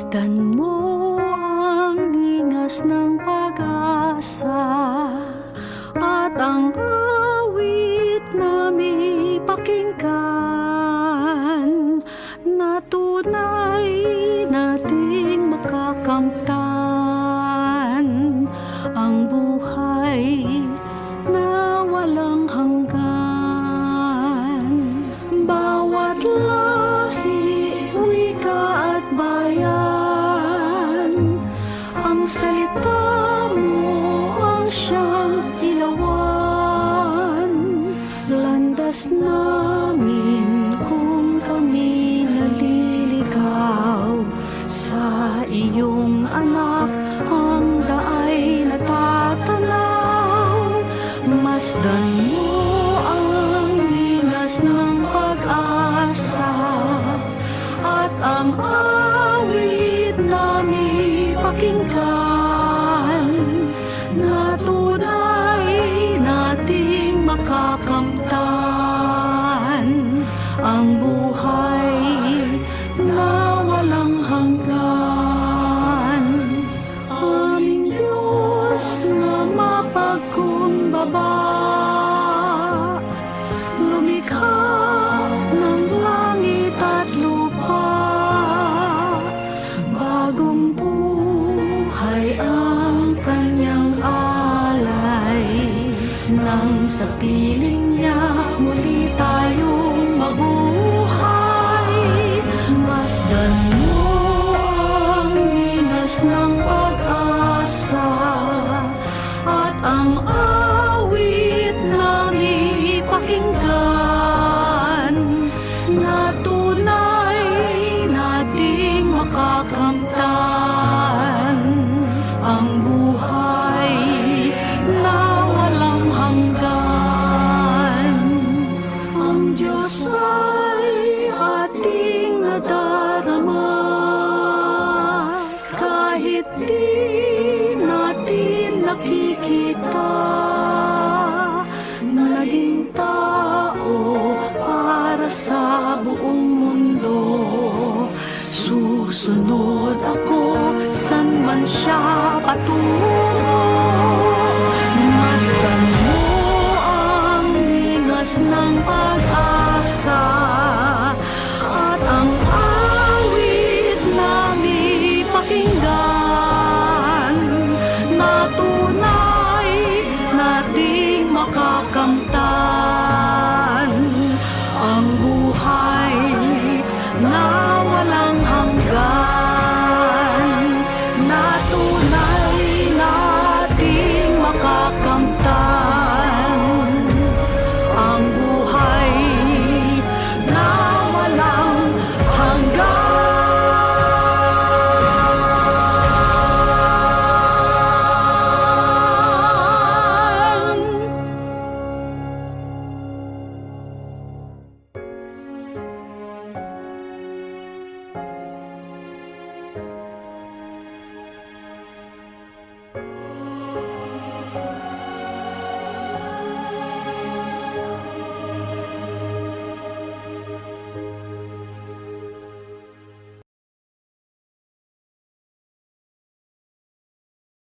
Masdan mo ang ningas ng pag-asa at ang awit na may pakinggan na tunay nating makakamtan ang buhay na walang hanggan. Bawat lahi, wika at bayan, ang salita mo ang siyang ilawan. Landas namin kung kami naliligaw, sa iyong anak ang daay natatanaw. Masdan mo ang linas ng pag-asa at ang awit na may pakinggan na tunay nating makakamtan ang buhay na walang hanggan. Aming Diyos na mapagkumbaba, lumikha ng langit at lupa. Bagong buhay ang kanyang alay, nang sa piling niya muli tayong mabuhay. Masdan mo ang linas ng pag-asa at ang awit na may pakinggan na tunay nating makakamtan ang buhay na walang hanggan. Ang Diyos ay ating nadarama kahit di natin nakikita. Naging tao para sa buong mundo. Susunod ako san man siya patungo.